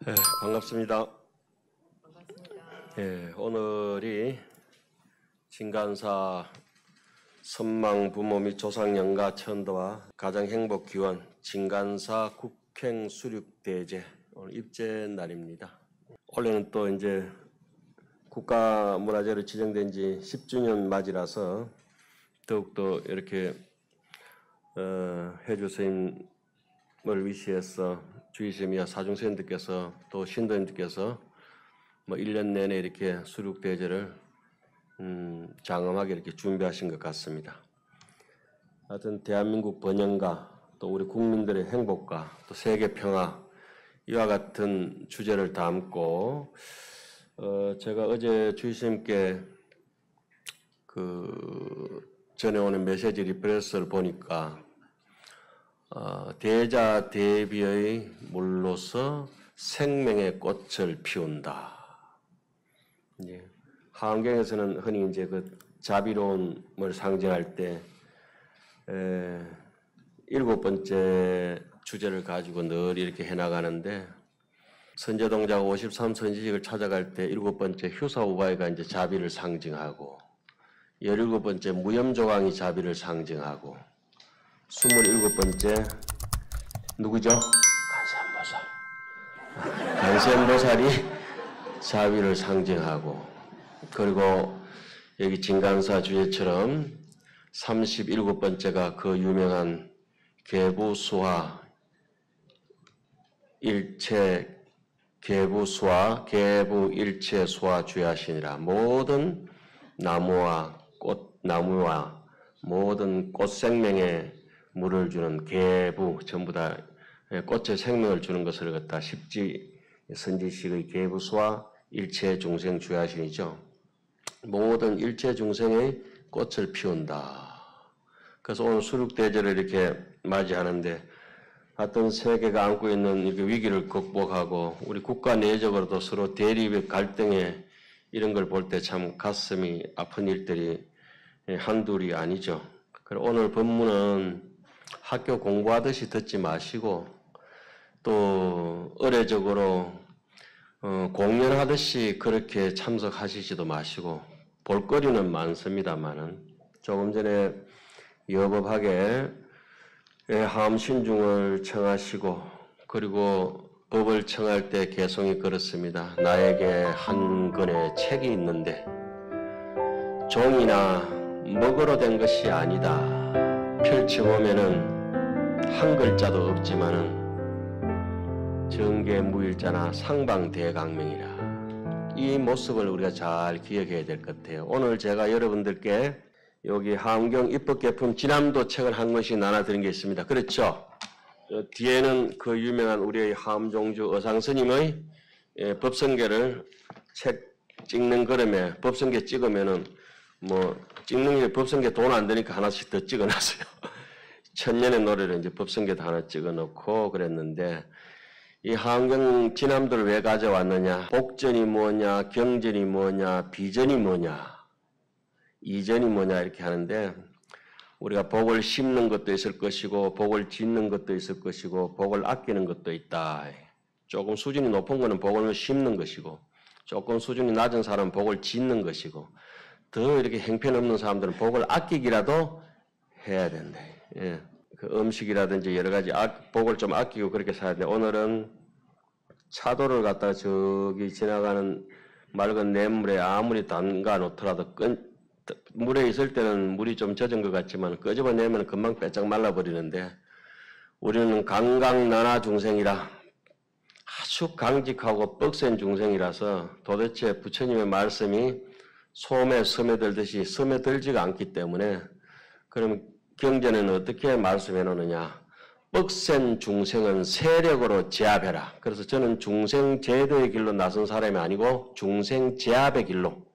네, 반갑습니다. 반갑습니다. 예, 오늘이 진간사 선망 부모 및 조상 영가 천도와 가정 행복 기원 진간사 국행 수륙대제 오늘 입제 날입니다. 올해는 또 이제 국가문화재로 지정된 지 10주년 맞이라서 더욱더 이렇게 해주 스님을 위시해서 주의스님이야 사중스님들께서 또 신도님들께서 1년 내내 이렇게 수륙대제를 장엄하게 이렇게 준비하신 것 같습니다. 하여튼 대한민국 번영과 또 우리 국민들의 행복과 또 세계 평화 이와 같은 주제를 담고 제가 어제 주의스님께 전해오는 메시지 리프레스를 보니까 대자 대비의 물로서 생명의 꽃을 피운다. 이제 하안경에서는 흔히 이제 그 자비로움을 상징할 때 7번째 주제를 가지고 늘 이렇게 해나가는데 선제동자가 53선지식을 찾아갈 때 7번째 휴사우바이가 이제 자비를 상징하고 17번째 무염조강이 자비를 상징하고 27번째 누구죠? 간센보살이 자비를 상징하고 그리고 여기 진간사 주제처럼 37번째가 그 유명한 계부수화 일체 계부수화 계부일체수화 주야신이라 모든 나무와 꽃나무와 모든 꽃생명에 물을 주는 계부 전부 다 꽃의 생명을 주는 것을 갖다 십지 선지식의 계부수와 일체 중생 주야신이죠. 모든 일체 중생의 꽃을 피운다. 그래서 오늘 수륙대제를 이렇게 맞이하는데 어떤 세계가 안고 있는 이렇게 위기를 극복하고 우리 국가 내적으로도 서로 대립의 갈등에 이런 걸 볼 때 참 가슴이 아픈 일들이 한둘이 아니죠. 그리고 오늘 본문은 학교 공부하듯이 듣지 마시고 또 의례적으로 공연하듯이 그렇게 참석하시지도 마시고 볼거리는 많습니다만은 조금 전에 여법하게 하암신중을 청하시고 그리고 법을 청할 때 개성이 그렇습니다. 나에게 한 권의 책이 있는데 종이나 먹으로 된 것이 아니다. 펼쳐보면은 한 글자도 없지만은 정계무일자나 상방대강명이라. 이 모습을 우리가 잘 기억해야 될 것 같아요. 오늘 제가 여러분들께 여기 하암경 입법개품 진암도 책을 한 권씩 나눠드린 게 있습니다. 그렇죠? 뒤에는 그 유명한 우리의 하암종주 어상스님의 법성계를 책 찍는 그림에 법성계 찍으면은 찍는 게 법성계 돈 안 드니까 하나씩 더 찍어놨어요. 천년의 노래를 이제 법성계도 하나 찍어놓고 그랬는데 이 하암경 진암들을 왜 가져왔느냐? 복전이 뭐냐? 경전이 뭐냐? 비전이 뭐냐? 이전이 뭐냐? 이렇게 하는데 우리가 복을 심는 것도 있을 것이고 복을 짓는 것도 있을 것이고 복을 아끼는 것도 있다. 조금 수준이 높은 거는 복을 심는 것이고 조금 수준이 낮은 사람은 복을 짓는 것이고 더 이렇게 형편없는 사람들은 복을 아끼기라도 해야 된다. 예. 그 음식이라든지 여러 가지 복을 좀 아끼고 그렇게 살아야 돼. 오늘은 차도를 갖다가 저기 지나가는 맑은 냇물에 아무리 담가 놓더라도 물에 있을 때는 물이 좀 젖은 것 같지만 끄집어내면 금방 빼짝 말라버리는데 우리는 강강나나 중생이라 아주 강직하고 뻑센 중생이라서 도대체 부처님의 말씀이 솜에 스며들듯이 스며들지가 않기 때문에 그럼 경전에는 어떻게 말씀해 놓느냐? 뻑센 중생은 세력으로 제압해라. 그래서 저는 중생제도의 길로 나선 사람이 아니고 중생제압의 길로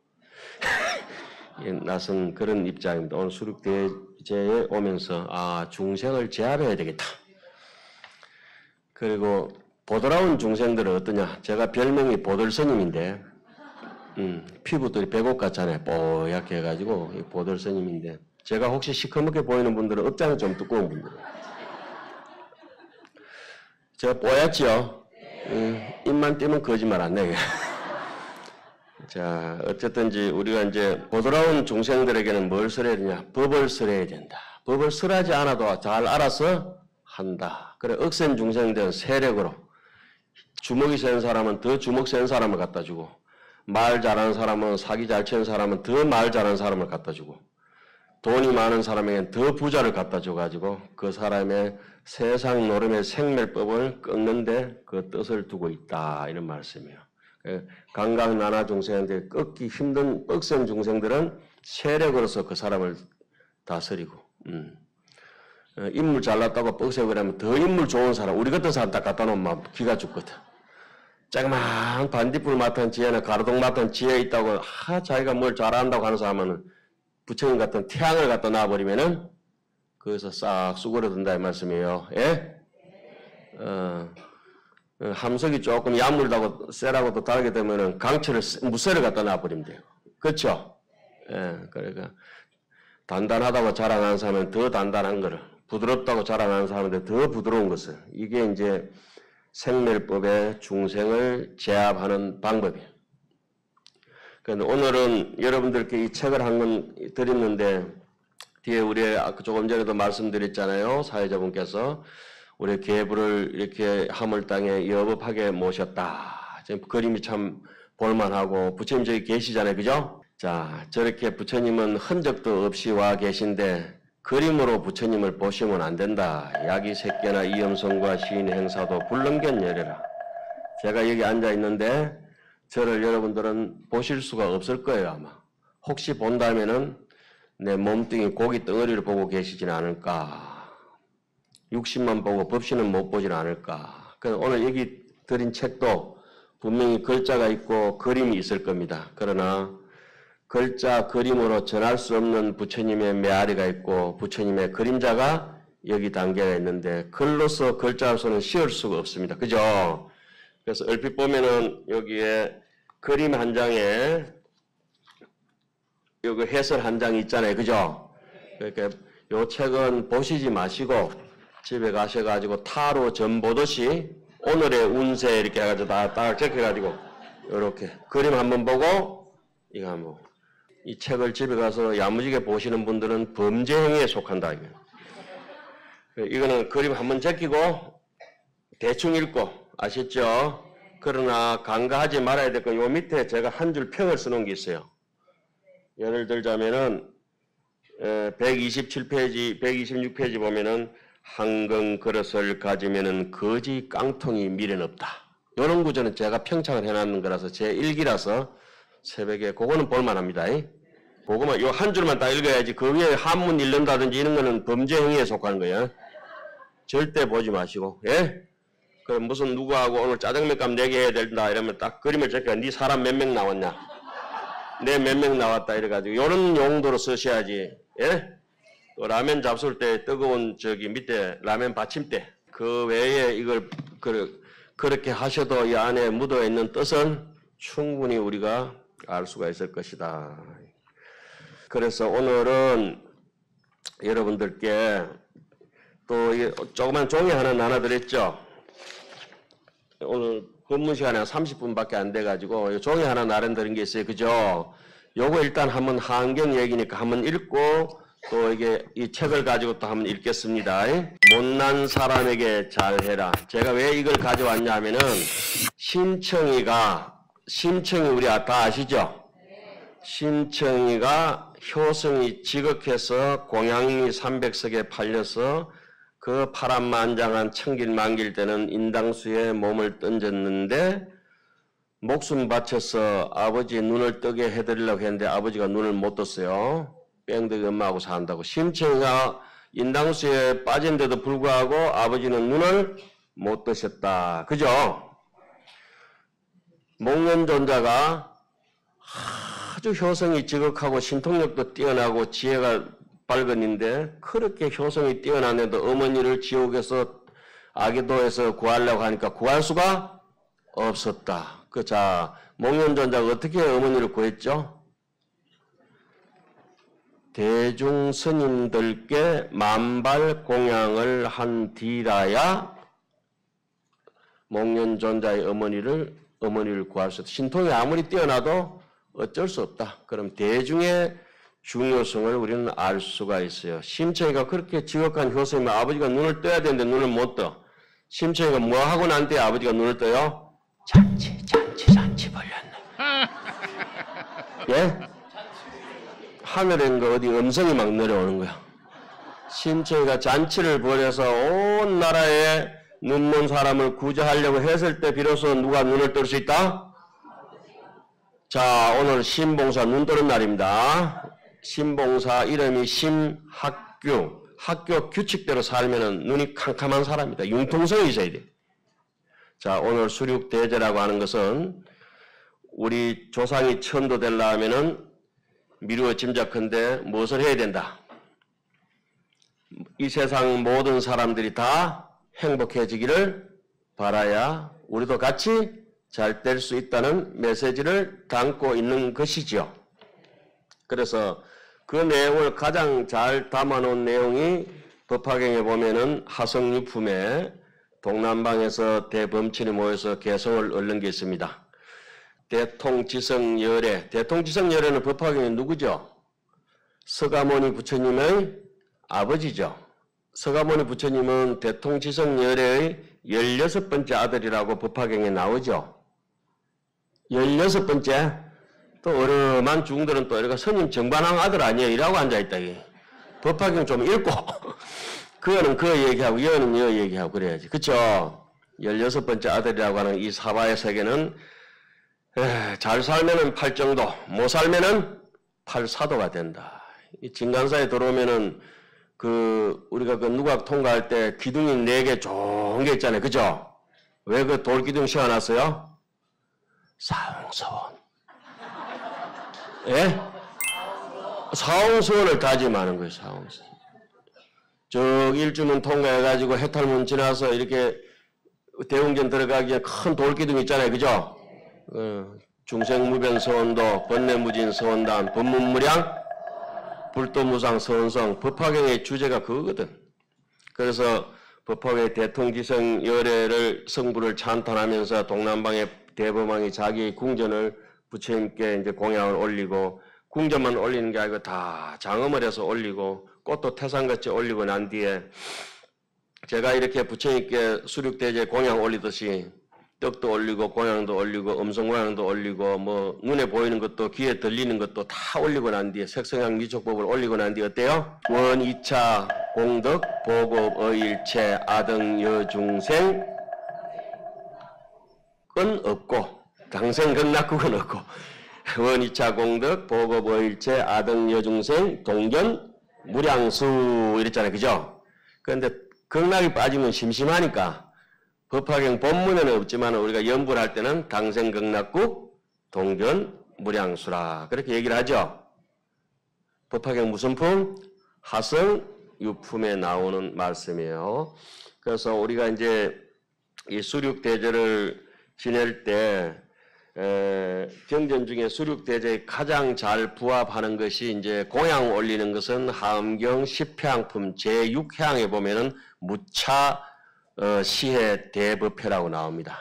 나선 그런 입장입니다. 오늘 수륙대제에 오면서 중생을 제압해야 되겠다. 그리고 보드라운 중생들은 어떠냐? 제가 별명이 보들스님인데 피부들이 백옥 같잖아요. 뽀얗게 해가지고 보들스님인데 제가 혹시 시커멓게 보이는 분들은 업장은 좀 두꺼운 분들. 제가 뽀얗지요? 입만 팔만 떼면 거짓말 안 내. 자, 어쨌든지 우리가 이제 보드라운 중생들에게는 뭘 설해야 되냐? 법을 설해야 된다. 법을 설하지 않아도 잘 알아서 한다. 그래, 억센 중생들은 세력으로 주먹이 센 사람은 더 주먹 센 사람을 갖다 주고 말 잘하는 사람은 사기 잘 치는 사람은 더 말 잘하는 사람을 갖다 주고 돈이 많은 사람에게는 더 부자를 갖다 줘가지고 그 사람의 세상 노름의 생멸법을 끊는데 그 뜻을 두고 있다. 이런 말씀이에요. 강강 나나 중생한테 끊기 힘든 뻑센 중생들은 세력으로서 그 사람을 다스리고 인물 잘났다고 뻑세고 그러면 더 인물 좋은 사람 우리 같은 사람 딱 갖다 놓으면 기가 죽거든. 자그마한 반딧불 맡은 지혜나 가로등 맡은 지혜 있다고 자기가 뭘 잘한다고 하는 사람은 부처님 같은 태양을 갖다 놔버리면은 거기서 싹 수그러든다 이 말씀이에요. 예? 함석이 조금 약물다고 쎄라고도 다르게 되면은 강철을 무쇠를 갖다 놔버리면 돼요. 그렇죠? 예, 그러니까 단단하다고 자랑하는 사람은 더 단단한 거를, 부드럽다고 자랑하는 사람한테 더 부드러운 것을. 이게 이제 생멸법의 중생을 제압하는 방법이에요. 그런데 오늘은 여러분들께 이 책을 한 권 드렸는데 뒤에 우리 조금 전에도 말씀드렸잖아요. 사회자분께서 우리 계부를 이렇게 하물 땅에 여법하게 모셨다. 지금 그림이 참 볼만하고 부처님 저기 계시잖아요. 그죠? 자, 저렇게 부처님은 흔적도 없이 와 계신데 그림으로 부처님을 보시면 안 된다. 야기 새끼나 이염성과 시인 행사도 불능견 열애라. 제가 여기 앉아 있는데 저를 여러분들은 보실 수가 없을 거예요, 아마. 혹시 본다면은 내 몸뚱이 고기 덩어리를 보고 계시지는 않을까. 육신만 보고 법신은 못 보지는 않을까. 그래서 오늘 여기 드린 책도 분명히 글자가 있고 그림이 있을 겁니다. 그러나 글자, 그림으로 전할 수 없는 부처님의 메아리가 있고 부처님의 그림자가 여기 단계가 있는데 글로서 글자로서는 씌울 수가 없습니다. 그죠? 그래서 얼핏 보면은 여기에 그림 한 장에 여기 해설 한 장이 있잖아요. 그죠? 그러니까 요 책은 보시지 마시고 집에 가셔가지고 타로 점 보듯이 오늘의 운세 이렇게 해가지고 딱 적혀가지고 이렇게 그림 한번 보고 이거 한번 이 책을 집에 가서 야무지게 보시는 분들은 범죄 행위에 속한다. 이거는 그림 한번 제끼고 대충 읽고 아셨죠? 그러나 간과하지 말아야 될 건 요 밑에 제가 한 줄 평을 써놓은 게 있어요. 예를 들자면은 127페이지, 126페이지 보면은 한강 그릇을 가지면은 거지 깡통이 미련 없다. 이런 구조는 제가 평창을 해놨는 거라서 제 일기라서 새벽에 그거는 볼만합니다. 그거만 요 한 줄만 딱 읽어야지 그 위에 한문 읽는다든지 이런 거는 범죄 행위에 속하는 거예요. 절대 보지 마시고, 예? 그 무슨 누구하고 오늘 짜장면값 내게 해야 된다 이러면 딱 그림을 제껴. 네 사람 몇 명 나왔냐? 내 몇 명 나왔다 이래가지고 이런 용도로 쓰셔야지, 예? 또 라면 잡술 때 뜨거운 저기 밑에 라면 받침대 그 외에 이걸 그렇게 하셔도 이 안에 묻어 있는 뜻은 충분히 우리가 알 수가 있을 것이다. 그래서 오늘은 여러분들께 또 조그만 종이 하나 나눠드렸죠. 오늘 법문 시간에 30분밖에 안 돼가지고 종이 하나 나눠드린 게 있어요. 그죠? 요거 일단 한번 한경 얘기니까 한번 읽고 또 이게 이 책을 가지고 또 한번 읽겠습니다. 못난 사람에게 잘해라. 제가 왜 이걸 가져왔냐 하면은 심청이 우리 다 아시죠? 심청이가 효성이 지극해서 공양이 300석에 팔려서 그 파란만장한 천길만길 되는 인당수에 몸을 던졌는데 목숨 바쳐서 아버지 눈을 뜨게 해드리려고 했는데 아버지가 눈을 못 떴어요. 뺑덕이 엄마하고 산다고. 심청이가 인당수에 빠진데도 불구하고 아버지는 눈을 못 뜨셨다. 그죠? 목련존자가 아주 효성이 지극하고 신통력도 뛰어나고 지혜가 밝은인데 그렇게 효성이 뛰어나는데도 어머니를 지옥에서 아기도에서 구하려고 하니까 구할 수가 없었다. 자, 목련존자가 어떻게 어머니를 구했죠? 대중 스님들께 만발 공양을 한 뒤라야 목련존자의 어머니를 구할 수 없다. 신통이 아무리 뛰어나도 어쩔 수 없다. 그럼 대중의 중요성을 우리는 알 수가 있어요. 심청이가 그렇게 지극한 효성이면 아버지가 눈을 떠야 되는데 눈을 못 떠. 심청이가 뭐 하고 난 뒤에 아버지가 눈을 떠요? 잔치 벌렸네. 예? 하늘에 어디 음성이 막 내려오는 거야. 심청이가 잔치를 벌여서 온 나라에 눈먼 사람을 구제하려고 했을 때 비로소 누가 눈을 뜰 수 있다? 자, 오늘 신봉사 눈 뜨는 날입니다. 신봉사 이름이 심학규. 학교 규칙대로 살면은 눈이 캄캄한 사람이다. 융통성이 있어야 돼. 자, 오늘 수륙대제라고 하는 것은 우리 조상이 천도되려 하면은 미루어 짐작컨대 무엇을 해야 된다? 이 세상 모든 사람들이 다 행복해지기를 바라야 우리도 같이 잘 될 수 있다는 메시지를 담고 있는 것이지요. 그래서 그 내용을 가장 잘 담아놓은 내용이 법화경에 보면은 하성유품에 동남방에서 대범친이 모여서 개성을 얻는 게 있습니다. 대통지성열애. 대통지성열애는 법화경에 누구죠? 서가모니 부처님의 아버지죠. 서가모니 부처님은 대통지성열애의 16번째 아들이라고 법화경에 나오죠. 16번째? 또 어려만 중들은 또 이렇게 스님 정반왕 아들 아니에요? 이라고 앉아있다. 법화경 좀 읽고 그거는 그 얘기하고 여는 여 얘기하고 그래야지. 그쵸? 16번째 아들이라고 하는 이 사바의 세계는 잘 살면은 8정도, 못 살면은 8사도가 된다. 이 진간사에 들어오면은 우리가 그 누각 통과할 때 기둥이 4개 좋은 게 있잖아요. 그죠? 왜 그 돌기둥 씌워놨어요? 사홍서원. 예? 사홍서원을 다짐하는 거예요. 사홍서원. 일주문 통과해가지고 해탈문 지나서 이렇게 대웅전 들어가기에 큰 돌기둥 있잖아요. 그죠? 중생무변서원도, 번뇌무진서원단, 법문무량, 불도무상 서원성, 법화경의 주제가 그거거든. 그래서 법화경의 대통지성 열애를 성부를 찬탄하면서 동남방의 대범왕이 자기 궁전을 부처님께 이제 공양을 올리고, 궁전만 올리는 게 아니고 다 장엄을 해서 올리고 꽃도 태산같이 올리고 난 뒤에 제가 이렇게 부처님께 수륙대제 공양 올리듯이 떡도 올리고 공양도 올리고 음성공양도 올리고 뭐 눈에 보이는 것도 귀에 들리는 것도 다 올리고 난 뒤에 색성향 미촉법을 올리고 난 뒤에 어때요? 원 2차 공덕 보급 어일체 아등 여중생 은 없고 당생극락국은 없고 원 2차 공덕 보급 어일체 아등 여중생 동견 무량수 이랬잖아요. 그죠? 그런데 극락이 빠지면 심심하니까 법화경 본문에는 없지만 우리가 연불 할 때는 당생극락국 동견 무량수라 그렇게 얘기를 하죠. 법화경 무슨 품? 하성 유품에 나오는 말씀이에요. 그래서 우리가 이제 이 수륙대제를 지낼 때 경전 중에 수륙대제에 가장 잘 부합하는 것이 이제 공양 올리는 것은 하엄경 10회양품 제6회양에 보면은 무차 시해 대법회라고 나옵니다.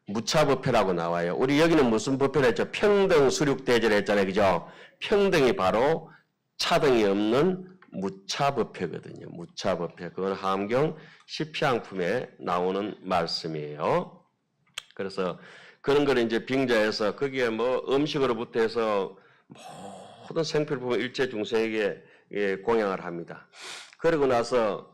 무차법회라고 나와요. 우리 여기는 무슨 법회를 했죠? 평등 수륙대제를 했잖아요. 그죠? 평등이 바로 차등이 없는 무차법회거든요. 무차법회. 그건 하엄경 10회양품에 나오는 말씀이에요. 그래서 그런 걸 이제 빙자해서 거기에 뭐 음식으로부터 해서 모든 생필품을 일체 중생에게 공양을 합니다. 그러고 나서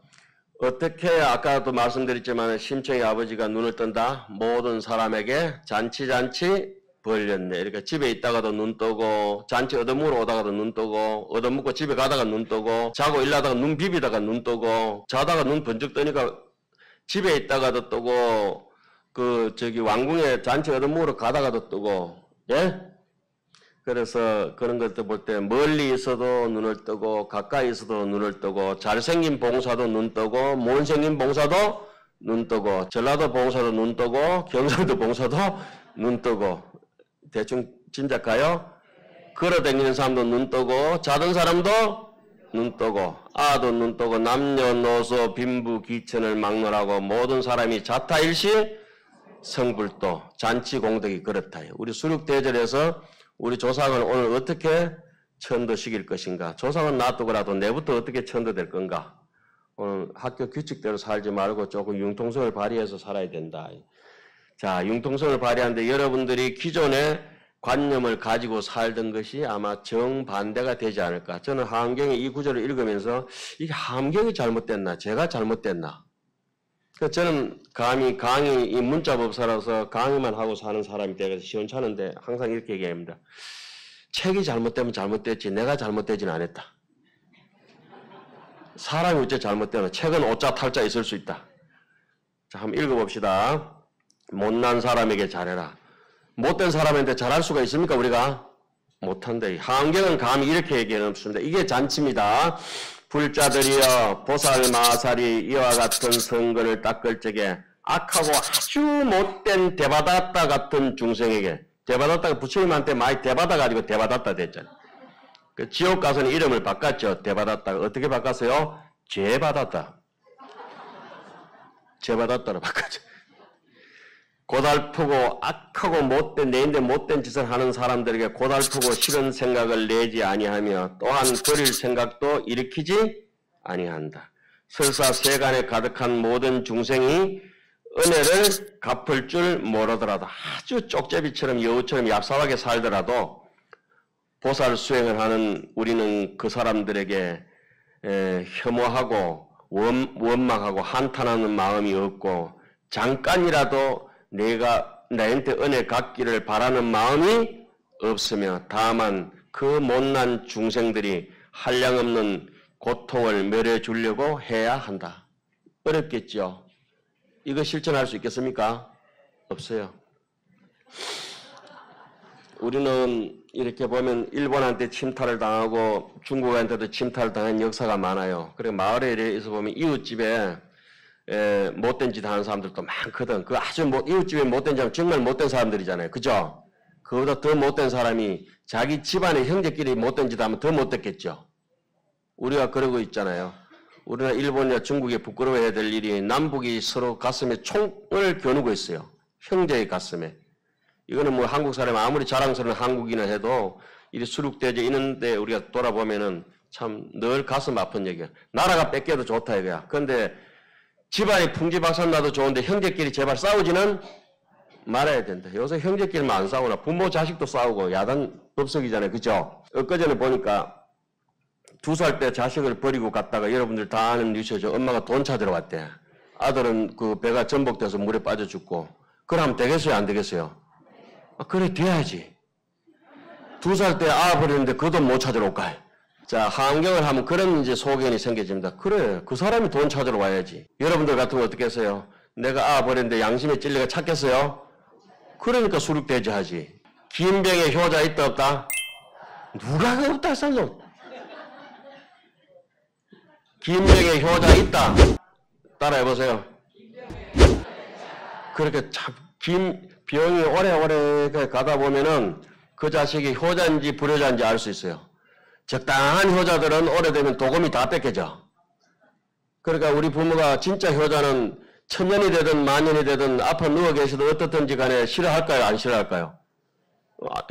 어떻게 아까도 말씀드렸지만 심청의 아버지가 눈을 뜬다. 모든 사람에게 잔치 벌렸네. 이렇게 집에 있다가도 눈 뜨고 잔치 얻어먹으러 오다가도 눈 뜨고 얻어먹고 집에 가다가 눈 뜨고 자고 일하다가 눈 비비다가 눈 뜨고 자다가 눈 번쩍 뜨니까 집에 있다가도 뜨고 왕궁에 잔치 얻어먹으러 가다가도 뜨고 예? 그래서 그런 것들 볼 때 멀리 있어도 눈을 뜨고 가까이 있어도 눈을 뜨고 잘생긴 봉사도 눈 뜨고 못생긴 봉사도 눈 뜨고 전라도 봉사도 눈 뜨고 경상도 봉사도 눈 뜨고 대충 짐작가요? 걸어다니는 사람도 눈 뜨고 자던 사람도 눈 뜨고 아도 눈 뜨고 남녀노소 빈부 기천을 막론하고 모든 사람이 자타일시 성불도, 잔치공덕이 그렇다. 우리 수륙대절에서 우리 조상을 오늘 어떻게 천도시킬 것인가? 조상은 놔두고라도 내부터 어떻게 천도될 건가? 오늘 학교 규칙대로 살지 말고 조금 융통성을 발휘해서 살아야 된다. 자, 융통성을 발휘하는데 여러분들이 기존의 관념을 가지고 살던 것이 아마 정반대가 되지 않을까. 저는 하암경의 이 구절을 읽으면서 이게 하암경이 잘못됐나? 제가 잘못됐나? 저는 강의 이 문자법사라서 강의만 하고 사는 사람이 되어서 시원찮은데 항상 이렇게 얘기합니다. 책이 잘못되면 잘못됐지 내가 잘못되지는 않았다. 사람이 어째 잘못되나? 책은 오자 탈자 있을 수 있다. 자, 한번 읽어봅시다. 못난 사람에게 잘해라. 못된 사람한테 잘할 수가 있습니까 우리가? 못한다. 하암경은 감히 이렇게 얘기해놓습니다. 이게 잔치입니다. 불자들이여 보살마살이 이와 같은 선거를 닦을 적에 악하고 아주 못된 대받았다 같은 중생에게, 대받았다가 부처님한테 많이 대받아가지고 대받았다 됐잖아요. 그 지옥 가서는 이름을 바꿨죠. 대받았다가 어떻게 바꿨어요? 죄받았다. 죄받았다로 바꿨죠. 고달프고 악하고 못된 내인데 못된 짓을 하는 사람들에게 고달프고 싫은 생각을 내지 아니하며 또한 버릴 생각도 일으키지 아니한다. 설사 세간에 가득한 모든 중생이 은혜를 갚을 줄 모르더라도 아주 쪽제비처럼 여우처럼 얍삽하게 살더라도 보살 수행을 하는 우리는 그 사람들에게 혐오하고 원망하고 한탄하는 마음이 없고 잠깐이라도 내가 나한테 은혜 갚기를 바라는 마음이 없으며 다만 그 못난 중생들이 한량없는 고통을 멸해 주려고 해야 한다. 어렵겠죠? 이거 실천할 수 있겠습니까? 없어요. 우리는 이렇게 보면 일본한테 침탈을 당하고 중국한테도 침탈을 당한 역사가 많아요. 그리고 마을에 있어 보면 이웃집에 못된 짓 하는 사람들도 많거든. 그 아주 이웃집에 못된 사람 정말 못된 사람들이잖아요. 그죠? 그보다 더 못된 사람이 자기 집안의 형제끼리 못된 짓 하면 더 못됐겠죠. 우리가 그러고 있잖아요. 우리나라 일본이나 중국에 부끄러워해야 될 일이 남북이 서로 가슴에 총을 겨누고 있어요. 형제의 가슴에. 이거는 뭐 한국 사람이 아무리 자랑스러운 한국인을 해도 이 수륙대제 있는데 우리가 돌아보면은 참 늘 가슴 아픈 얘기야. 나라가 뺏겨도 좋다 이거야. 그런데 집안이 풍지박산나도 좋은데 형제끼리 제발 싸우지는 말아야 된다. 요새 형제끼리만 안 싸우나 부모 자식도 싸우고 야단 법석이잖아요. 그죠? 엊그전에 보니까 2살 때 자식을 버리고 갔다가 여러분들 다 아는 뉴스죠. 엄마가 돈 찾으러 왔대. 아들은 그 배가 전복돼서 물에 빠져 죽고. 그럼 되겠어요? 안 되겠어요? 그래 돼야지. 2살 때 버렸는데 그 돈 못 찾으러 올까? 자, 하암경을 하면 그런 이제 소견이 생겨집니다. 그래, 그 사람이 돈 찾으러 와야지. 여러분들 같으면 어떻게 했어요? 내가 버렸는데 양심에 찔려가 찾겠어요? 그러니까 수륙대제 하지. 김병에 효자 있다 없다? 누가 없다 했어? 김병에 효자 있다. 따라해보세요. 그렇게 참 병이 오래오래 가다 보면은 그 자식이 효자인지 불효자인지 알 수 있어요. 적당한 효자들은 오래되면 도금이 다 뺏겨져. 그러니까 우리 부모가 진짜 효자는 천년이 되든 만년이 되든 앞에 누워 계셔도 어떻든지 간에 싫어할까요? 안 싫어할까요?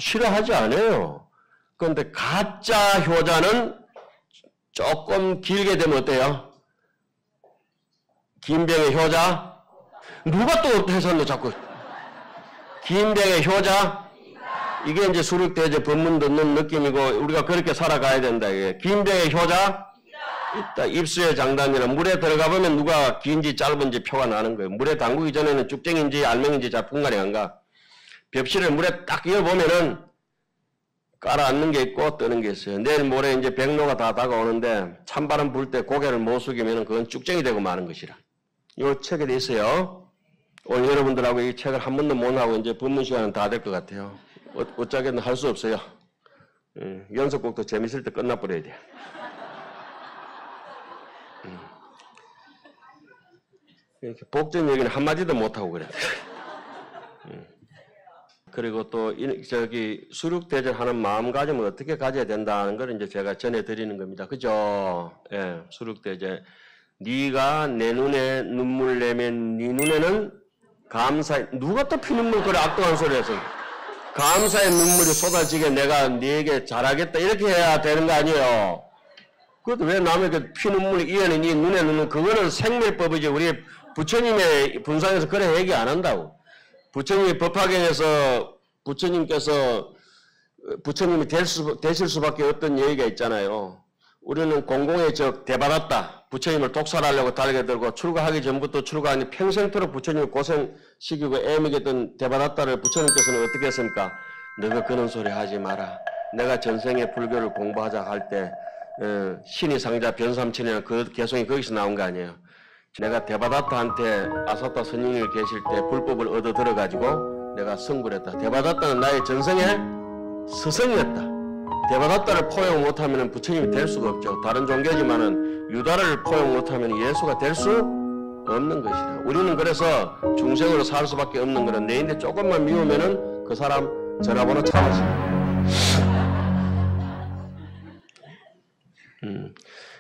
싫어하지 않아요. 그런데 가짜 효자는 조금 길게 되면 어때요? 김병의 효자? 누가 또 해석을 자꾸 김병의 효자? 이게 이제 수륙대제 법문 듣는 느낌이고 우리가 그렇게 살아가야 된다. 이게. 김병의 효자? 있다. 입수의 장단이라 물에 들어가 보면 누가 긴지 짧은지 표가 나는 거예요. 물에 담그기 전에는 쭉쟁인지 알맹인지 잘 분간이 안 가. 벽실을 물에 딱 이어보면은 깔아앉는 게 있고 뜨는 게 있어요. 내일 모레 이제 백로가 다 다가오는데 찬바람 불 때 고개를 못 숙이면 그건 쭉쟁이 되고 마는 것이라. 이 책에 돼 있어요. 오늘 여러분들하고 이 책을 한 번도 못 하고 이제 법문 시간은 다 될 것 같아요. 어쩌겠는 할 수 없어요. 연속곡도 재밌을 때 끝나버려야 돼. 이렇게 복전 얘기는 한마디도 못하고 그래. 그리고 또 수륙대절 하는 마음가짐을 어떻게 가져야 된다는 걸 이제 제가 전해드리는 겁니다. 그죠? 예, 수륙대절. 네가 내 눈에 눈물 내면 네 눈에는 감사의 누가 또 피눈물 그래 악동한 소리 해서 감사의 눈물이 쏟아지게 내가 네게 잘하겠다 이렇게 해야 되는 거 아니에요. 그것도 왜 남에게 피눈물이 이어는 네 눈에 넣는 그거는 생밀법이지. 우리 부처님의 분상에서 그래 얘기 안 한다고. 부처님이 법화경에서 부처님이 되실 수밖에 없던 얘기가 있잖아요. 우리는 공공의 적 대받았다. 부처님을 독살하려고 달겨들고 출가하기 전부터 출가하니 평생토록 부처님을 고생시키고 애먹였던 대받았다를 부처님께서는 어떻게 했습니까? 너가 그런 소리 하지 마라. 내가 전생에 불교를 공부하자 할 때 신이 상자 변삼천이라는 그 개성이 거기서 나온 거 아니에요. 내가 대바다타한테 아사타 스님이 계실 때 불법을 얻어 들어가지고 내가 성불 했다. 대바다타는 나의 전생의 스승이었다. 대바다타를 포용 못하면 부처님이 될 수가 없죠. 다른 종교지만은 유다를 포용 못하면 예수가 될 수 없는 것이다. 우리는 그래서 중생으로 살 수밖에 없는 거는 내인데 조금만 미우면은 그 사람 전화번호 찾아서.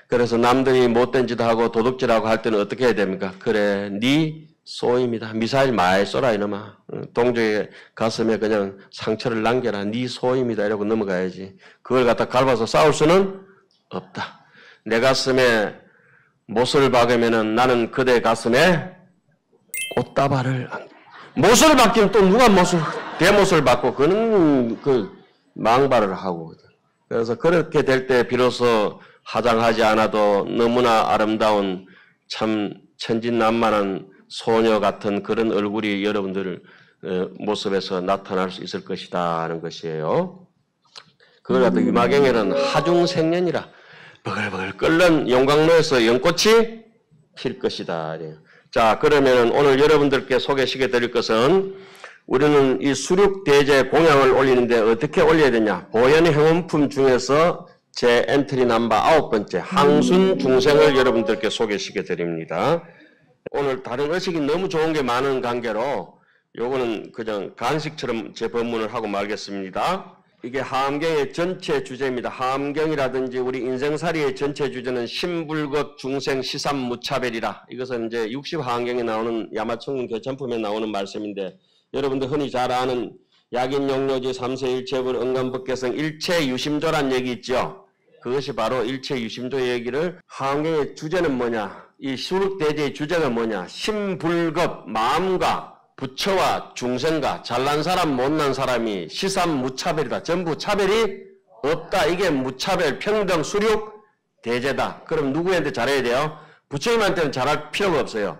그래서 남들이 못된 짓 하고 도둑질하고 할 때는 어떻게 해야 됩니까? 그래, 네 소임이다. 미사일 많이 쏘라 이놈아. 동족의 가슴에 그냥 상처를 남겨라. 네 소임이다 이러고 넘어가야지. 그걸 갖다 갈아서 싸울 수는 없다. 내 가슴에 못을 박으면은 나는 그대 가슴에 꽃다발을 못을 박기는 또 누가 대못을 박고 그는 그 망발을 하고. 그래서 그렇게 될 때 비로소 화장하지 않아도 너무나 아름다운 참 천진난만한 소녀 같은 그런 얼굴이 여러분들 모습에서 나타날 수 있을 것이다 하는 것이에요. 그걸 갖다 유마경에는 하중생년이라 버글버글 끓는 용광로에서 연꽃이 필 것이다. 자, 그러면 오늘 여러분들께 소개시켜 드릴 것은 우리는 이 수륙대제 공양을 올리는데 어떻게 올려야 되냐. 보현행원품 중에서 제 엔트리 넘버 9번째 항순중생을 여러분들께 소개시켜 드립니다. 오늘 다른 의식이 너무 좋은 게 많은 관계로 요거는 그냥 간식처럼 제 법문을 하고 말겠습니다. 이게 하암경의 전체 주제입니다. 하암경이라든지 우리 인생살이의 전체 주제는 신불급 중생 시삼무차별이라. 이것은 이제 60하암경에 나오는 야마천군 교찬품에 나오는 말씀인데 여러분들 흔히 잘 아는 약인용료지 삼세일체불 응감법계성 일체유심조란 얘기 있죠. 그것이 바로 일체유심조 얘기를 하암경의 주제는 뭐냐. 이 수륙대제의 주제가 뭐냐. 신불급 마음과 부처와 중생과 잘난 사람 못난 사람이 시삼무차별이다. 전부 차별이 없다. 이게 무차별 평등 수륙 대제다. 그럼 누구한테 잘해야 돼요? 부처님한테는 잘할 필요가 없어요.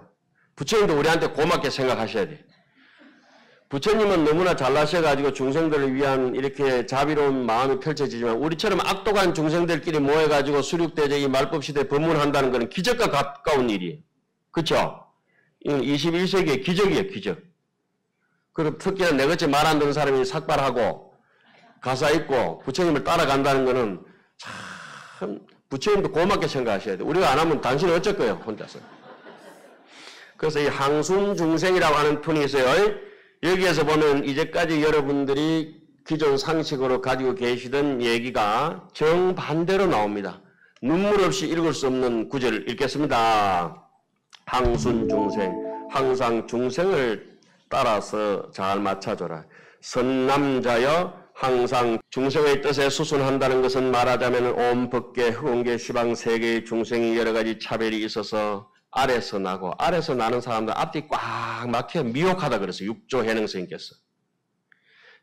부처님도 우리한테 고맙게 생각하셔야 돼요. 부처님은 너무나 잘나셔가지고 중생들을 위한 이렇게 자비로운 마음이 펼쳐지지만 우리처럼 악독한 중생들끼리 모여가지고 수륙대제 이 말법시대에 법문한다는 것은 기적과 가까운 일이에요. 그렇죠? 이건 21세기의 기적이에요. 기적. 그리고 특히나 내같이 말 안 듣는 사람이 삭발하고 가사 있고 부처님을 따라간다는 것은 참 부처님도 고맙게 생각하셔야 돼요. 우리가 안 하면 당신은 어쩔 거예요. 혼자서. 그래서 이 항순중생이라고 하는 톤이 있어요. 여기에서 보면 이제까지 여러분들이 기존 상식으로 가지고 계시던 얘기가 정반대로 나옵니다. 눈물 없이 읽을 수 없는 구절을 읽겠습니다. 항순중생, 항상 중생을 따라서 잘 맞춰줘라. 선남자여 항상 중생의 뜻에 수순한다는 것은 말하자면 온 법계, 흑원계, 시방 세계의 중생이 여러 가지 차별이 있어서 아래서 나고 아래서 나는 사람들 앞뒤 꽉 막혀 미혹하다 그랬어요. 육조 해능스님께서.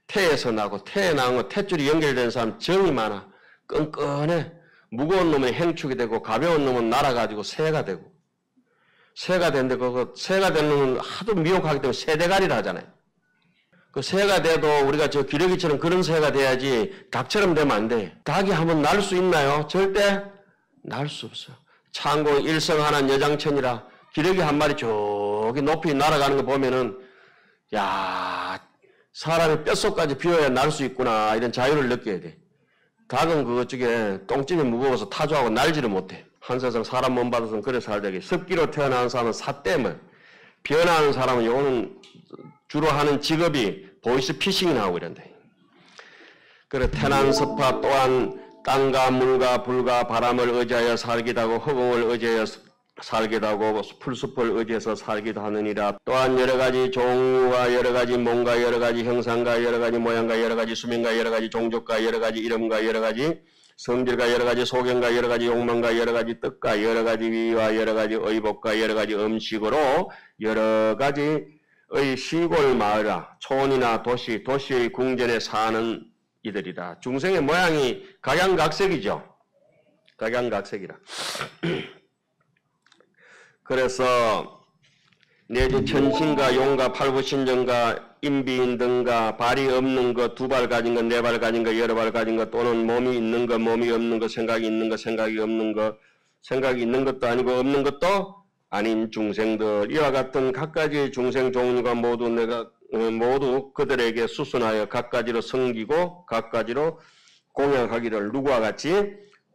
태에서 나고 태에 나온 거 태줄이 연결된 사람 정이 많아. 끈끈해. 무거운 놈은 행축이 되고 가벼운 놈은 날아가지고 새가 되고. 새가 되는데 그거 새가 된 놈은 하도 미혹하기 때문에 새대가리라 하잖아요. 그 새가 돼도 우리가 저 기러기처럼 그런 새가 돼야지 닭처럼 되면 안 돼. 닭이 한번 날 수 있나요? 절대 날 수 없어요. 창공 일성하는 여장천이라 기러기 한 마리 저기 높이 날아가는 거 보면은 야 사람의 뼛속까지 비워야 날 수 있구나 이런 자유를 느껴야 돼. 닭은 그것 중에 똥집이 무거워서 타조하고 날지를 못해. 한 세상 사람 몸 받아서는 그래 살되게. 습기로 태어난 사람은 사땜을 변화하는 사람은 요거는 주로 하는 직업이 보이스 피싱이나 하고 이런다. 그래 태난 습화 또한 땅과 물과 불과 바람을 의지하여 살기도 하고 허공을 의지하여 살기도 하고 풀숲을 의지해서 살기도 하느니라. 또한 여러 가지 종과 여러 가지 몸과 여러 가지 형상과 여러 가지 모양과 여러 가지 수명과 여러 가지 종족과 여러 가지 이름과 여러 가지 성질과 여러 가지 소견과 여러 가지 욕망과 여러 가지 뜻과 여러 가지 위와 여러 가지 의복과 여러 가지 음식으로 여러 가지의 시골 마을아 촌이나 도시의 궁전에 사는 이들이라. 중생의 모양이 각양각색이죠. 각양각색이라. 그래서 내지 천신과 용과 팔부신전과 인비인 등과 발이 없는 것, 두 발 가진 것, 네 발 가진 것, 여러 발 가진 것, 또는 몸이 있는 것, 몸이 없는 것, 생각이 있는 것, 생각이 없는 것, 생각이 있는 것도 아니고 없는 것도 아닌 중생들, 이와 같은 각가지의 중생 종류가 모두 그들에게 수순하여 각가지로 섬기고 각가지로 공양하기를 누구와 같이?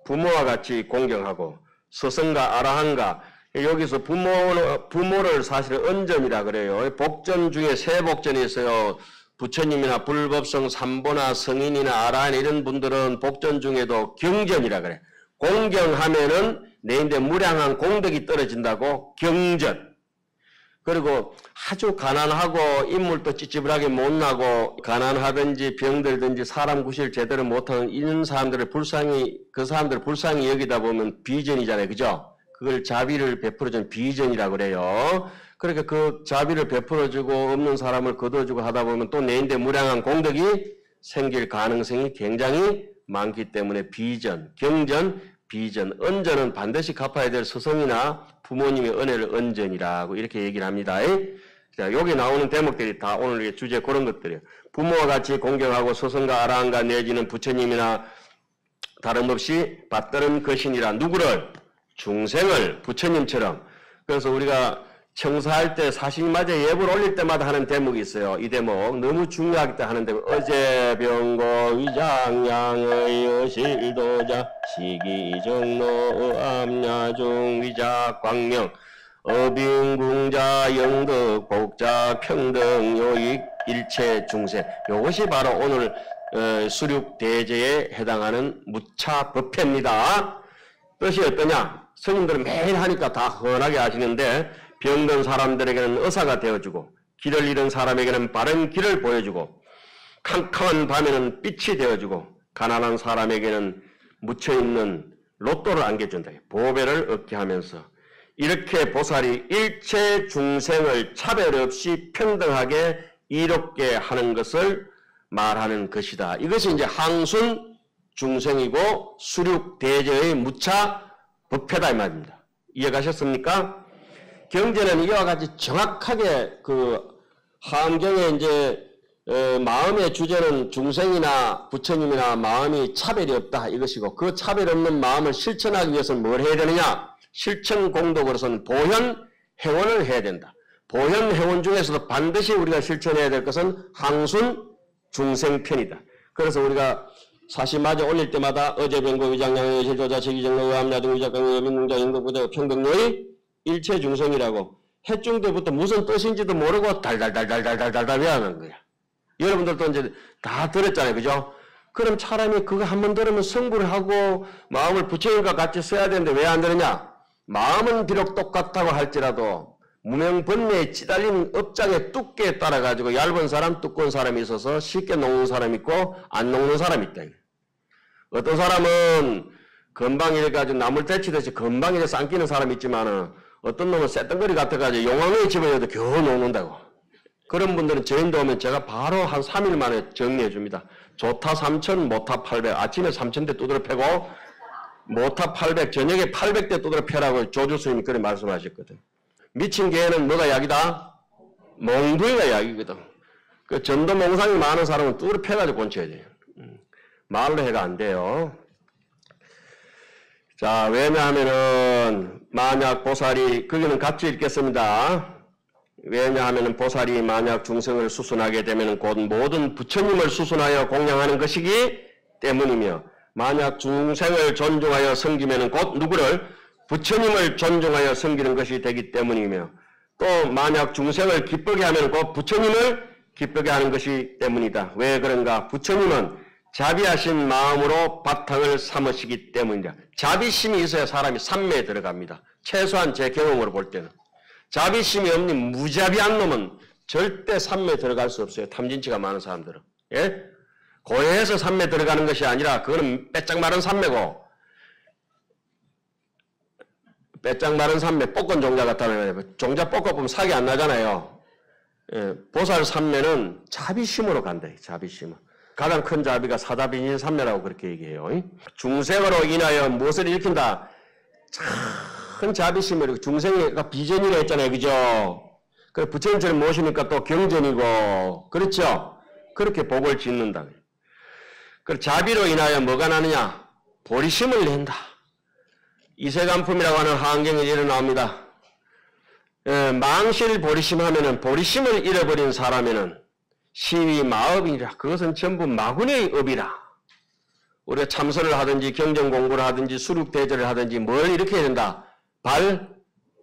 부모와 같이 공경하고 스승과 아라한과 여기서 부모를 사실 언전이라 그래요. 복전 중에 세 복전이 있어요. 부처님이나 불법성 삼보나 성인이나 아라한 이런 분들은 복전 중에도 경전이라 그래. 공경하면은 내인데 무량한 공덕이 떨어진다고 경전. 그리고 아주 가난하고 인물도 찌찌불하게 못나고 가난하든지 병들든지 사람 구실 제대로 못하는 이런 사람들을 그 사람들을 불쌍히 여기다 보면 비전이잖아요. 그죠? 그걸 자비를 베풀어주는 비전이라고 그래요. 그러니까 그 자비를 베풀어주고 없는 사람을 거둬주고 하다 보면 또 내인데 무량한 공덕이 생길 가능성이 굉장히 많기 때문에 비전, 경전, 비전, 언전은 반드시 갚아야 될 스승이나 부모님의 은혜를 언전이라고 이렇게 얘기를 합니다. 자, 여기 나오는 대목들이 다 오늘 주제 그런 것들이에요. 부모와 같이 공경하고 스승과 아라한과 내지는 부처님이나 다름없이 받드는 것이니라. 누구를? 중생을 부처님처럼. 그래서 우리가 청사할 때 사실마저 예불 올릴 때마다 하는 대목이 있어요. 이 대목 너무 중요하기 때문에 하는 대목. 어제병고 위장양의 어실도자 시기정로 암야중 위작 광명 어빈궁자 영덕 복자 평등 요익 일체 중생. 이것이 바로 오늘 수륙대제에 해당하는 무차법회입니다. 뜻이 어떠냐? 스님들은 매일 하니까 다 훤하게 아시는데 병든 사람들에게는 의사가 되어주고 길을 잃은 사람에게는 바른 길을 보여주고 캄캄한 밤에는 빛이 되어주고 가난한 사람에게는 묻혀있는 로또를 안겨준다. 보배를 얻게 하면서 이렇게 보살이 일체 중생을 차별 없이 평등하게 이롭게 하는 것을 말하는 것이다. 이것이 이제 항순 중생이고 수륙대제의 무차 법회다 이 말입니다. 이해가셨습니까? 경전은 이와 같이 정확하게 그 함경에 이제 마음의 주제는 중생이나 부처님이나 마음이 차별이 없다 이것이고 그 차별 없는 마음을 실천하기 위해서는 뭘 해야 되느냐? 실천 공덕으로서는 보현 회원을 해야 된다. 보현 회원 중에서도 반드시 우리가 실천해야 될 것은 항순 중생편이다. 그래서 우리가 사시마저 올릴 때마다 어제병고 위장양의 실조자 시기정로 암야등 위작강의 여민능자 영덕부자 평등로의 일체 중생이라고 해중 때부터 무슨 뜻인지도 모르고 달달달달달달달 외우는 거야. 여러분들도 이제 다 들었잖아요. 그죠? 그럼 차라리 그거 한번 들으면 성불을 하고 마음을 부처님과 같이 써야 되는데 왜 안 들으냐? 마음은 비록 똑같다고 할지라도 무명번뇌에 찌달린 업장의 두께에 따라 가지고 얇은 사람, 두꺼운 사람이 있어서 쉽게 녹는 사람이 있고 안 녹는 사람이 있다. 어떤 사람은 금방 이래가지고 나물 데치듯이 금방 이래 삼키는 사람이 있지만은 어떤 놈은 쇳덩거리 같아가지고 용왕에 집어넣어도 겨우 녹는다고. 그런 분들은 저인도 오면 제가 바로 한 3일 만에 정리해 줍니다. 조타 3,000, 모타 800. 아침에 3,000대 두드려 패고 모타 800, 저녁에 800대 두드려 패라고 조주 스님이 그렇게 말씀하셨거든. 미친 개는 뭐가 약이다? 몽둥이가 약이거든. 그 전도 몽상이 많은 사람은 두드려 패가지고 곤쳐야 돼요. 말로 해가 안 돼요. 자, 왜냐하면은 만약 보살이 거기는 같이 읽겠습니다. 왜냐하면은 보살이 만약 중생을 수순하게 되면은 곧 모든 부처님을 수순하여 공양하는 것이기 때문이며 만약 중생을 존중하여 섬기면은 곧 누구를 부처님을 존중하여 섬기는 것이 되기 때문이며 또 만약 중생을 기쁘게 하면 곧 부처님을 기쁘게 하는 것이 때문이다. 왜 그런가? 부처님은 자비하신 마음으로 바탕을 삼으시기 때문이다. 자비심이 있어야 사람이 삼매에 들어갑니다. 최소한 제 경험으로 볼 때는. 자비심이 없는 무자비한 놈은 절대 산매에 들어갈 수 없어요. 탐진치가 많은 사람들은. 예? 고해에서 산매 들어가는 것이 아니라 그거는 빼짝 마른 산매고, 빼짝 마른 산매, 볶은 종자 같다면 종자 볶아보면 사기 안 나잖아요. 예, 보살 산매는 자비심으로 간다. 자비심은. 가장 큰 자비가 사자비인 산매라고 그렇게 얘기해요. 중생으로 인하여 무엇을 일으킨다? 큰 자비심으로. 중생이가 비전이라 했잖아요. 그죠? 그 부처님처럼 모시니까 또 경전이고, 그렇죠? 그렇게 복을 짓는다. 그 자비로 인하여 뭐가 나느냐? 보리심을 낸다. 이세간품이라고 하는 환경이 일어납니다. 예, 망실 보리심 하면은 보리심을 잃어버린 사람에는 시위 마업이라 그것은 전부 마군의 업이라. 우리가 참선을 하든지 경전 공부를 하든지 수륙 대절을 하든지 뭘 이렇게 해야 된다.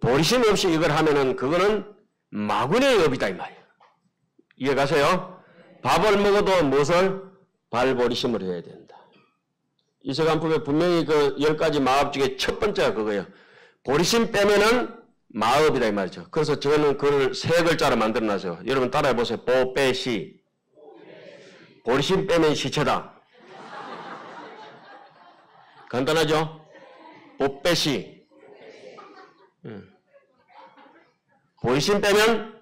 보리심 없이 이걸 하면은 그거는 마군의 업이다 이 말이에요. 이해가세요? 밥을 먹어도 무엇을 발보리심을 해야 된다. 이세간품에 분명히 그 10가지 마업 중에 첫 번째가 그거예요. 보리심 빼면은 마업이다 이 말이죠. 그래서 저는 그걸 3글자로 만들어놨어요. 여러분 따라해보세요. 보빼시. 보리심 빼면 시체다. 간단하죠? 보빼시. 보리심 빼면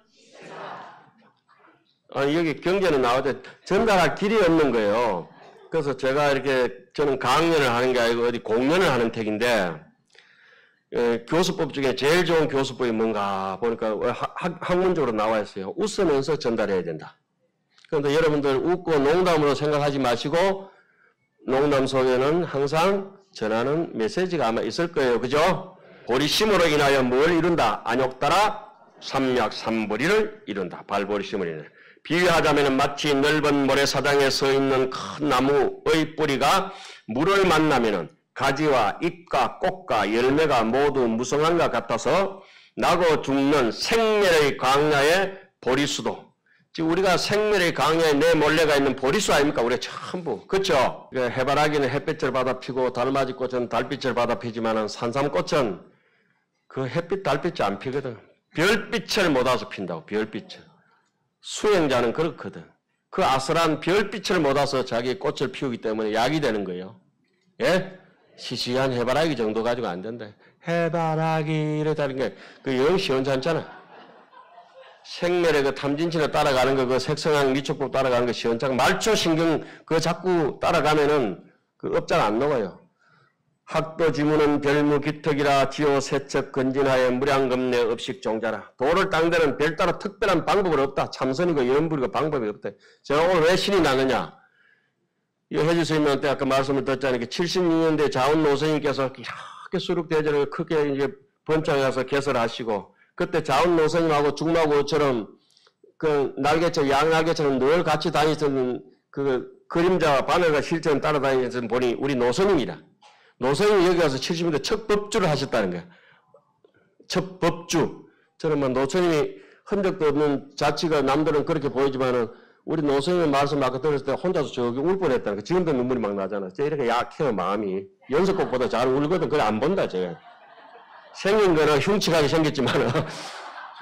여기 경제는 나오죠. 전달할 길이 없는 거예요. 그래서 제가 이렇게 저는 강연을 하는 게 아니고 어디 공연을 하는 택인데 교수법 중에 제일 좋은 교수법이 뭔가 보니까 학문적으로 나와 있어요. 웃으면서 전달해야 된다. 그런데 여러분들 웃고 농담으로 생각하지 마시고 농담 속에는 항상 전하는 메시지가 아마 있을 거예요. 그죠? 보리심으로 인하여 뭘 이룬다? 안욕따라 삼약삼보리를 이룬다. 발보리심을 인해. 비유하자면 마치 넓은 모래사장에 서 있는 큰 나무의 뿌리가 물을 만나면은 가지와 잎과 꽃과 열매가 모두 무성한 것 같아서 나고 죽는 생멸의 광야의 보리수도. 지금 우리가 생멸의 광야에 내 몰래가 있는 보리수 아닙니까? 우리가 전부. 그렇죠? 해바라기는 햇빛을 받아 피고 달맞이꽃은 달빛을 받아 피지만 산삼꽃은 그 햇빛 달빛이 안 피거든. 별빛을 못 와서 핀다고. 별빛을. 수행자는 그렇거든. 그 아슬한 별빛을 못 와서 자기 꽃을 피우기 때문에 약이 되는 거예요. 예? 시시한 해바라기 정도 가지고 안 된다. 해바라기 이러다는 게 그 영 시원찮잖아. 생멸의 그 탐진치를 따라가는 거, 그 색성한 미촉법 따라가는 거 시원찮고 말초 신경 그거 자꾸 따라가면은 그 업장 안 녹아요. 학도 지무는 별무 기특이라 지호 세척 건진하여 무량겁내 업식 종자라. 도를 땅대는 별따로 특별한 방법은 없다. 참선이고 연불이고 방법이 없다. 제가 오늘 왜 신이 나느냐? 이 해주 스님한테 아까 말씀을 드렸잖아요. 76년대 자운 노선님께서 이렇게 수륙대전을 크게 이제 번창해서 개설하시고, 그때 자운 노선님하고 중마고처럼 그 날개처럼 양날개처럼 늘 같이 다니던 그 그림자와 바늘과 실처럼 따라다니던 분이 우리 노선님이다. 노선님이 여기 와서 70년대 첫 법주를 하셨다는 거야. 첫 법주. 저는 뭐 노선님이 흔적도 없는 자치가 남들은 그렇게 보이지만은 우리 노선님의 말씀 아까 들었을 때 혼자서 저기 울 뻔했다는 거야. 지금도 눈물이 막 나잖아. 저 이렇게 약해요, 마음이. 연습곡보다 잘 울거든. 그래 안 본다, 제가. 생긴 거는 흉측하게 생겼지만은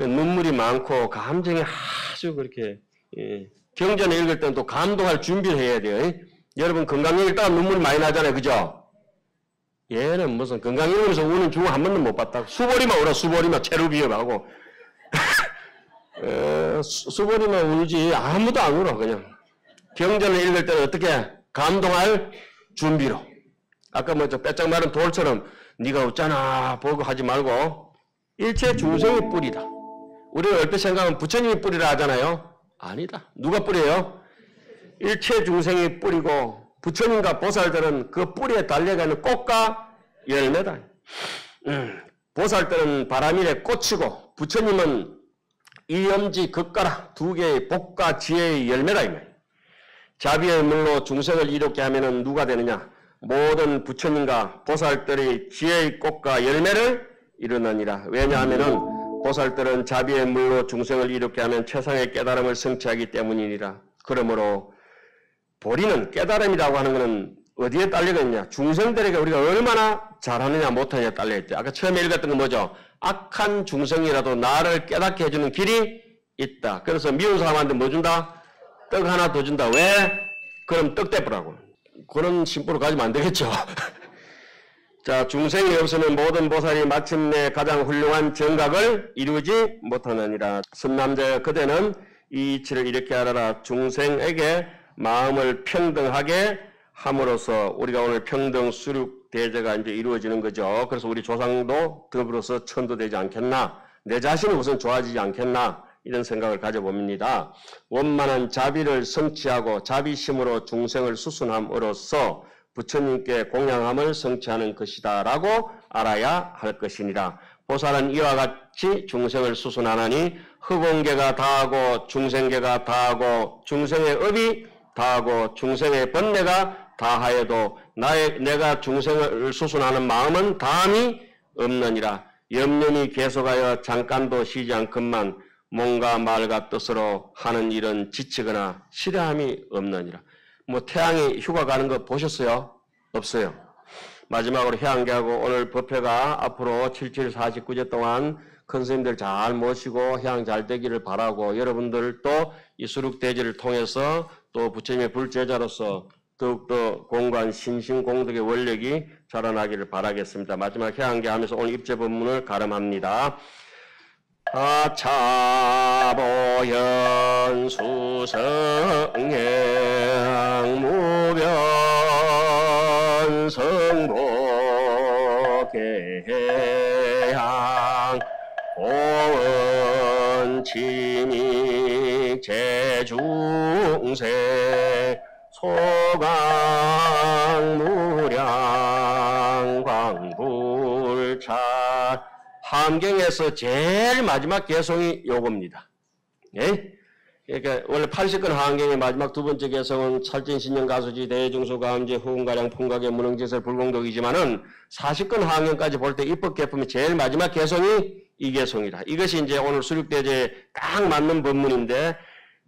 눈물이 많고 감정이 아주 그렇게, 예. 경전을 읽을 때는 또 감동할 준비를 해야 돼요. 예? 여러분 건강에 읽다가 눈물이 많이 나잖아요. 그죠? 얘는 무슨 건강 읽으면서 우는 중을 한 번도 못 봤다고. 수보리만 울어, 수보리만 체루비업하고. 수보리만 울지 아무도 안 울어, 그냥. 경전을 읽을 때는 어떻게 감동할 준비로. 아까 뭐 저 빼짝 마른 돌처럼 네가 웃잖아 보고 하지 말고 일체 중생의 뿌리다. 우리가 얼핏 생각하면 부처님이 뿌리라 하잖아요. 아니다. 누가 뿌리예요? 일체 중생이 뿌리고 부처님과 보살들은 그 뿌리에 달려가는 꽃과 열매다. 보살들은 바람일의 꽃이고 부처님은 이엄지 극가라 두 개의 복과 지혜의 열매다 이 말이에요. 자비의 물로 중생을 이롭게 하면은 누가 되느냐? 모든 부처님과 보살들의 지혜의 꽃과 열매를 이루느니라. 왜냐하면은 보살들은 자비의 물로 중생을 이롭게 하면 최상의 깨달음을 성취하기 때문이니라. 그러므로 보리는 깨달음이라고 하는 것은 어디에 딸려가 있냐? 중생들에게 우리가 얼마나 잘하느냐 못하느냐에 딸려있대. 아까 처음에 읽었던 건 뭐죠? 악한 중생이라도 나를 깨닫게 해주는 길이 있다. 그래서 미운 사람한테 뭐 준다? 떡 하나 더 준다. 왜? 그럼 떡 떼보라고. 그런 심보로 가지면 안 되겠죠. 자, 중생이 없으면 모든 보살이 마침내 가장 훌륭한 정각을 이루지 못하느니라. 선남자 그대는 이 이치를 이렇게 알아라. 중생에게 마음을 평등하게 함으로써 우리가 오늘 평등 수륙 대제가 이제 이루어지는 거죠. 그래서 우리 조상도 더불어서 천도되지 않겠나? 내 자신은 우선 좋아지지 않겠나? 이런 생각을 가져봅니다. 원만한 자비를 성취하고 자비심으로 중생을 수순함으로써 부처님께 공양함을 성취하는 것이다 라고 알아야 할 것이니라. 보살은 이와 같이 중생을 수순하나니 흑원계가 다하고 중생계가 다하고 중생의 업이 다하고 중생의 번뇌가 다하여도 내가 중생을 수순하는 마음은 다함이 없느니라. 염려이 계속하여 잠깐도 쉬지 않건만 몸과 말과 뜻으로 하는 일은 지치거나 실함이 없느니라. 뭐 태양이 휴가 가는 거 보셨어요? 없어요. 마지막으로 해양계하고 오늘 법회가 앞으로 7749제 동안 큰 스님들 잘 모시고 해양 잘 되기를 바라고 여러분들도 이 수륙대지를 통해서 또 부처님의 불제자로서 더욱더 공관 신신공덕의 원력이 자라나기를 바라겠습니다. 마지막 해양계 하면서 오늘 입제 법문을 가름합니다. 아차보현 수성행 무변 성보계양 고은 침익 제중생 소강무량 광불찰 함경에서 제일 마지막 개성이 요겁니다. 예? 그러니까 원래 80건 함경의 마지막 두 번째 개성은 찰진신령 가수지 대중수 가음제 후운가량 풍각의 무능지설 불공덕이지만은 40건 함경까지 볼 때 입법개품이 제일 마지막 개성이 이 개성이다. 이것이 이제 오늘 수륙대제에 딱 맞는 법문인데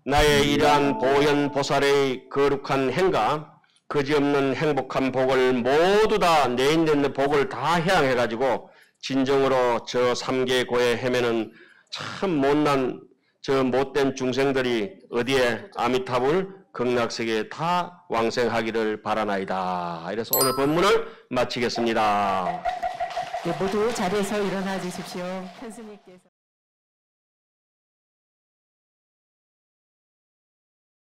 나의 이러한 보현 보살의 거룩한 행가 거지없는 행복한 복을 모두 다 내 있는 복을 다 해양해가지고 진정으로 저 삼계고에 헤매는 참 못난 저 못된 중생들이 어디에 아미타불 극락세계에 다 왕생하기를 바라나이다. 이래서 오늘 법문을 마치겠습니다. 네, 모두 자리에서 일어나 주십시오. 큰 스님께서.